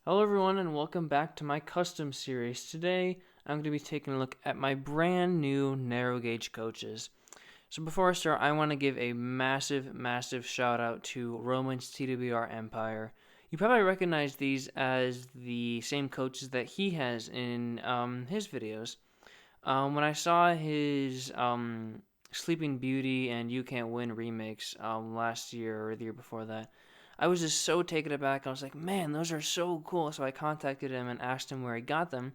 Hello everyone and welcome back to my custom series. Today I'm going to be taking a look at my brand new narrow gauge coaches. So before I start, I want to give a massive shout out to Roman's TWR Empire. You probably recognize these as the same coaches that he has in his videos. When I saw his Sleeping Beauty and You Can't Win remakes last year or the year before that, I was just so taken aback. I was like, man, those are so cool. So I contacted him and asked him where he got them.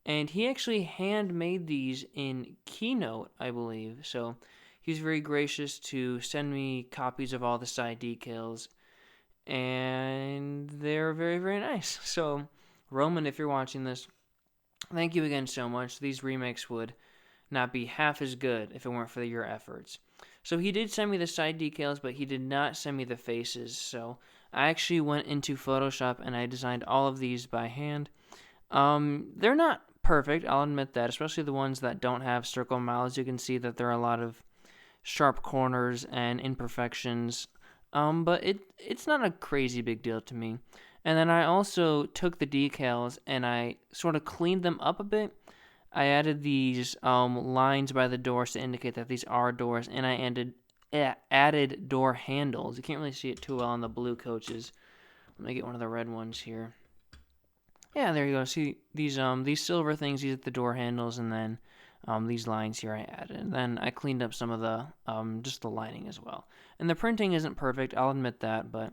And he actually handmade these in Keynote, I believe. So he was very gracious to send me copies of all the side decals. And they're very nice. So, Roman, if you're watching this, thank you again so much. These remakes would not be half as good if it weren't for your efforts. So he did send me the side decals, but he did not send me the faces. So I actually went into Photoshop and I designed all of these by hand. They're not perfect, I'll admit that, especially the ones that don't have circle mouths. You can see that there are a lot of sharp corners and imperfections. But it's not a crazy big deal to me. And then I also took the decals and I sort of cleaned them up a bit. I added these lines by the doors to indicate that these are doors, and I added door handles. You can't really see it too well on the blue coaches. Let me get one of the red ones here. Yeah, there you go. See these silver things. These are the door handles, and then these lines here I added. And then I cleaned up some of the just the lining as well. And the printing isn't perfect, I'll admit that, but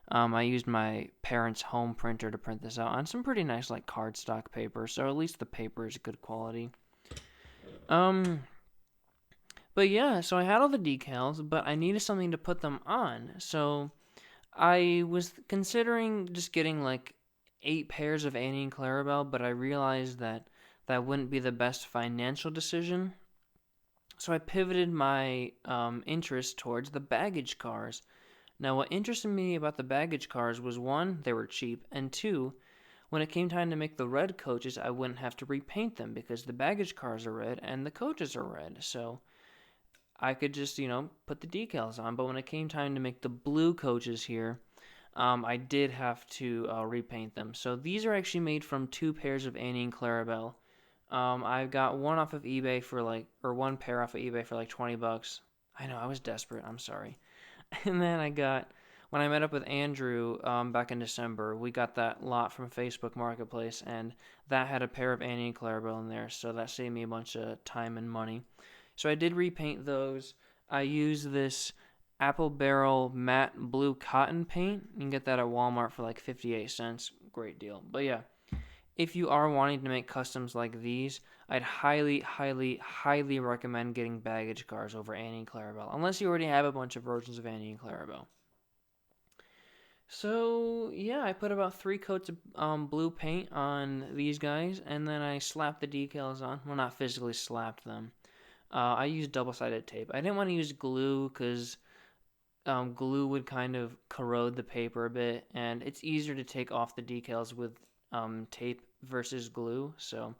I used my parents' home printer to print this out on some pretty nice like cardstock paper, so at least the paper is good quality. Um, but yeah, so I had all the decals, but I needed something to put them on. So I was considering just getting like 8 pairs of Annie and Clarabelle, but I realized that that wouldn't be the best financial decision. So I pivoted my interest towards the baggage cars. Now, what interested me about the baggage cars was one, they were cheap, and two, when it came time to make the red coaches, I wouldn't have to repaint them because the baggage cars are red and the coaches are red. So I could just, put the decals on. But when it came time to make the blue coaches here, I did have to repaint them. So these are actually made from 2 pairs of Annie and Clarabelle. I got one off of eBay for or 1 pair off of eBay for like $20. I know, I was desperate. I'm sorry. And then when I met up with Andrew back in December, we got that lot from Facebook Marketplace, and that had a pair of Annie and Clarabelle in there, so that saved me a bunch of time and money. So I did repaint those. I used this Apple Barrel matte blue cotton paint. You can get that at Walmart for like 58 cents. Great deal. But yeah, if you are wanting to make customs like these, I'd highly recommend getting baggage cars over Annie and Clarabelle, unless you already have a bunch of versions of Annie and Clarabelle. So yeah, I put about 3 coats of blue paint on these guys, and then I slapped the decals on. Well, not physically slapped them. I used double-sided tape. I didn't want to use glue because glue would kind of corrode the paper a bit, and it's easier to take off the decals with tape versus glue. So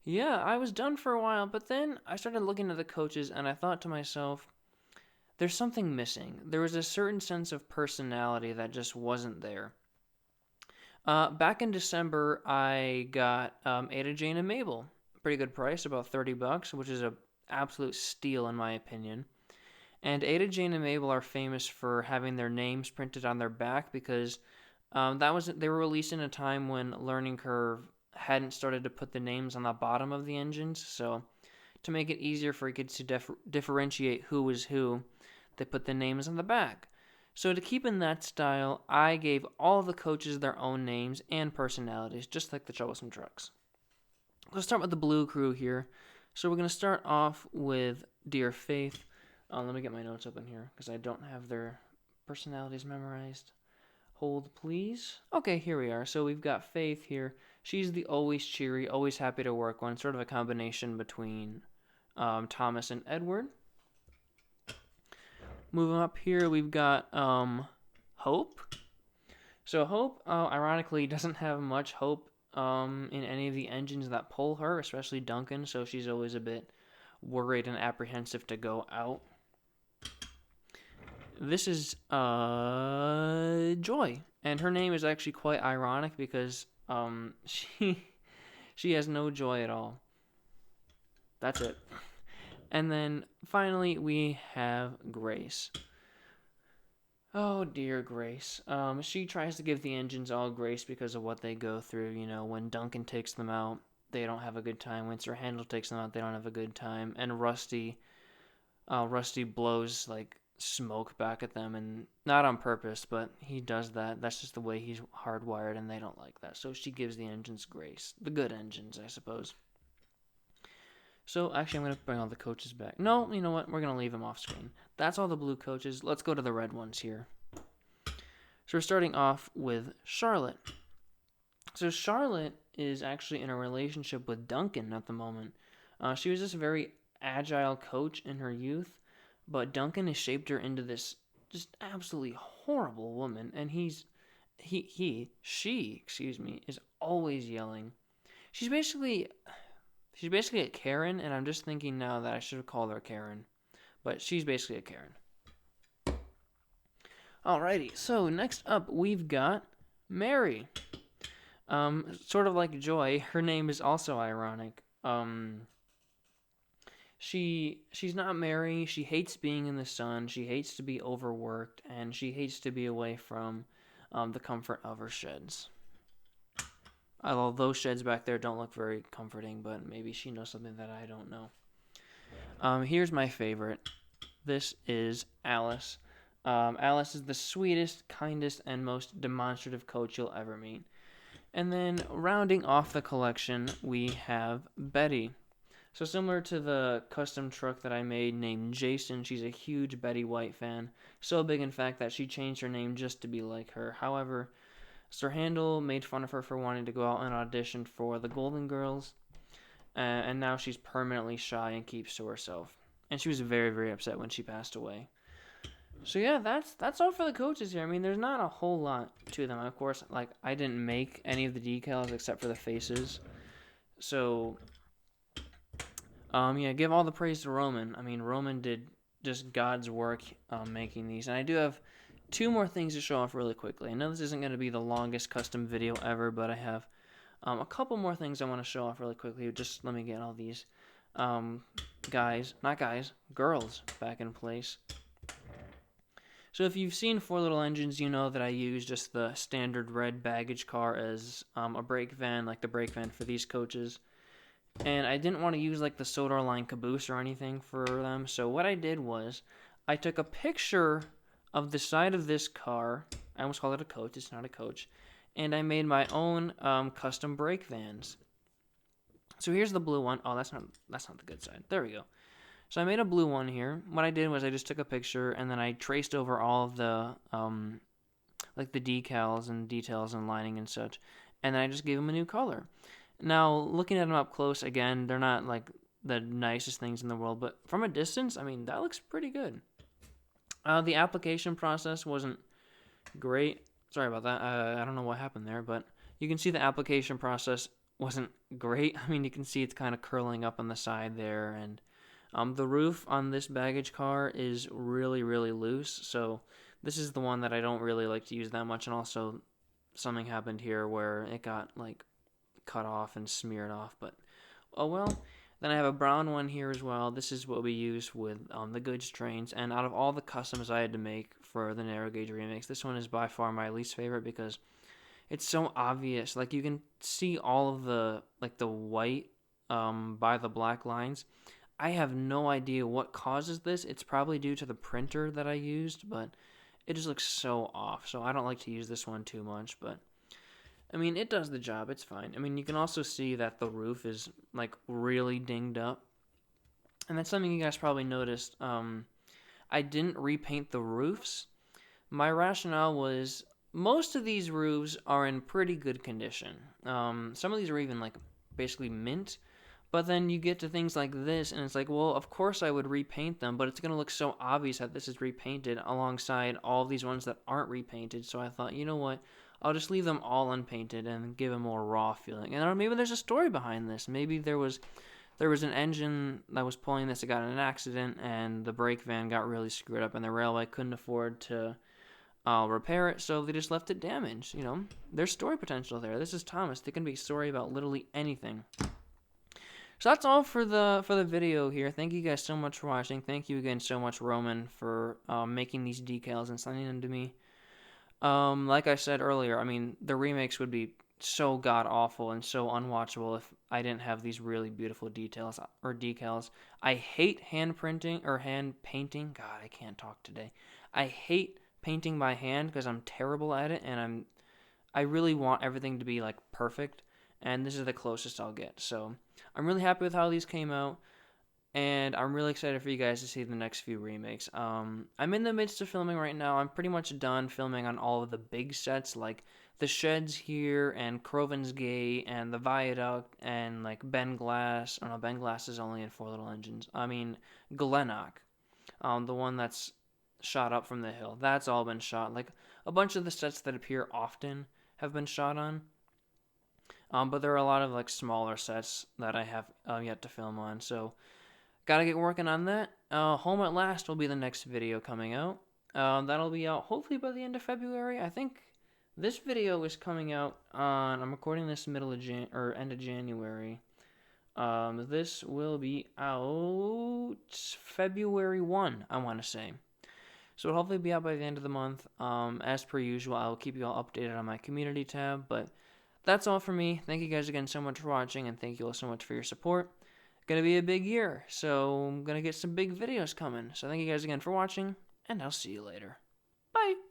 yeah, I was done for a while, but then I started looking at the coaches, and I thought to myself, there's something missing. There was a certain sense of personality that just wasn't there. Back in December, I got Ada, Jane, and Mabel. Pretty good price, about $30, which is a absolute steal in my opinion. And Ada, Jane, and Mabel are famous for having their names printed on their back because they were released in a time when Learning Curve hadn't started to put the names on the bottom of the engines. So to make it easier for kids to differentiate who was who, they put the names on the back. So to keep in that style, I gave all of the coaches their own names and personalities, just like the Troublesome Trucks. Let's start with the Blue Crew here. So we're going to start off with Dear Faith. Let me get my notes open here because I don't have their personalities memorized. Hold, please. Okay, here we are. So we've got Faith here. She's the always cheery, always happy to work one, sort of a combination between Thomas and Edward. Moving up here, we've got Hope. So Hope, ironically, doesn't have much hope in any of the engines that pull her, especially Duncan, so she's always a bit worried and apprehensive to go out. This is Joy. And her name is actually quite ironic because she has no joy at all. That's it. And then finally we have Grace. Oh dear Grace. She tries to give the engines all grace because of what they go through. You know, when Duncan takes them out, they don't have a good time. When Sir Handel takes them out, they don't have a good time. And Rusty blows like smoke back at them, and not on purpose, but he does that. That's just the way he's hardwired, and they don't like that. So she gives the engines grace. The good engines, I suppose. So actually, I'm going to bring all the coaches back. No, you know what? We're going to leave them off screen. That's all the blue coaches. Let's go to the red ones here. So we're starting off with Charlotte. So Charlotte is actually in a relationship with Duncan at the moment. She was just a very agile coach in her youth, but Duncan has shaped her into this just absolutely horrible woman, and she, is always yelling. She's basically a Karen, and I'm just thinking now that I should have called her Karen, but she's basically a Karen. Alrighty, so next up we've got Mary. Sort of like Joy, her name is also ironic. She's not Mary. She hates being in the sun. She hates to be overworked, and she hates to be away from the comfort of her sheds. Although those sheds back there don't look very comforting, but maybe she knows something that I don't know. Here's my favorite. This is Alice. Alice is the sweetest, kindest, and most demonstrative coach you'll ever meet. And then rounding off the collection, we have Betty. So similar to the custom truck that I made named Jason, she's a huge Betty White fan. So big, in fact, that she changed her name just to be like her. However, Sir Handel made fun of her for wanting to go out and audition for the Golden Girls. And now she's permanently shy and keeps to herself. And she was very, very upset when she passed away. So yeah, that's all for the coaches here. I mean, there's not a whole lot to them. Of course, like, I didn't make any of the decals except for the faces. So yeah, give all the praise to Roman. I mean, Roman did just God's work making these. And I do have two more things to show off really quickly. I know this isn't going to be the longest custom video ever, but I have a couple more things I want to show off really quickly. Just let me get all these girls back in place. So if you've seen Four Little Engines, you know that I use just the standard red baggage car as a brake van, like the brake van for these coaches. And I didn't want to use like the Sodor line caboose or anything for them. So what I did was I took a picture of the side of this car. I almost called it a coach. It's not a coach. And I made my own custom brake vans. So here's the blue one. Oh, that's not the good side. There we go. So I made a blue one here. What I did was I just took a picture and then I traced over all of the like the decals and details and lining and such, and then I just gave them a new color. Now, looking at them up close, again, they're not like the nicest things in the world, but from a distance, I mean, that looks pretty good. The application process wasn't great. Sorry about that. I don't know what happened there, but you can see the application process wasn't great. I mean, you can see it's kind of curling up on the side there, and the roof on this baggage car is really, really loose, so this is the one that I don't really like to use that much, and also something happened here where it got, like, cut off and smeared off, but oh well. Then I have a brown one here as well. This is what we use with the goods trains, and out of all the customs I had to make for the narrow gauge remakes, this one is by far my least favorite because it's so obvious. Like, you can see all of the, like, the white by the black lines. I have no idea what causes this. It's probably due to the printer that I used, but it just looks so off. So I don't like to use this one too much, but I mean, it does the job. It's fine. I mean, you can also see that the roof is like really dinged up, and that's something you guys probably noticed. I didn't repaint the roofs. My rationale was most of these roofs are in pretty good condition. Some of these are even like basically mint. But then you get to things like this, and it's like, well, of course I would repaint them, but it's going to look so obvious that this is repainted alongside all of these ones that aren't repainted. So I thought, you know what, I'll just leave them all unpainted and give a more raw feeling. And maybe there's a story behind this. Maybe there was an engine that was pulling this, it got in an accident, and the brake van got really screwed up, and the railway couldn't afford to repair it, so they just left it damaged. There's story potential there. This is Thomas. They can be a story about literally anything. So that's all for the video here. Thank you guys so much for watching. Thank you again so much, Roman, for making these decals and sending them to me. Like I said earlier, I mean, the remakes would be so god-awful and so unwatchable if I didn't have these really beautiful details or decals. I hate hand printing or hand painting. God, I can't talk today. I hate painting by hand because I'm terrible at it, and I really want everything to be like perfect, and this is the closest I'll get. So I'm really happy with how these came out, and I'm really excited for you guys to see the next few remakes. I'm in the midst of filming right now. I'm pretty much done filming on all of the big sets, like the sheds here, and Croven's Gate, and the Viaduct, and like Ben Glass. Oh no, Ben Glass is only in 4 Little Engines. I mean, Glennock, the one that's shot up from the hill. That's all been shot. Like, a bunch of the sets that appear often have been shot on. But there are a lot of like smaller sets that I have yet to film on. So, gotta get working on that. Home at Last will be the next video coming out. That'll be out hopefully by the end of February. I think this video is coming out on. I'm recording this end of January. This will be out February 1, I want to say. So it'll hopefully be out by the end of the month. As per usual, I will keep you all updated on my community tab. But that's all for me. Thank you guys again so much for watching, and thank you all so much for your support. Gonna be a big year, so I'm gonna get some big videos coming. So thank you guys again for watching, and I'll see you later. Bye!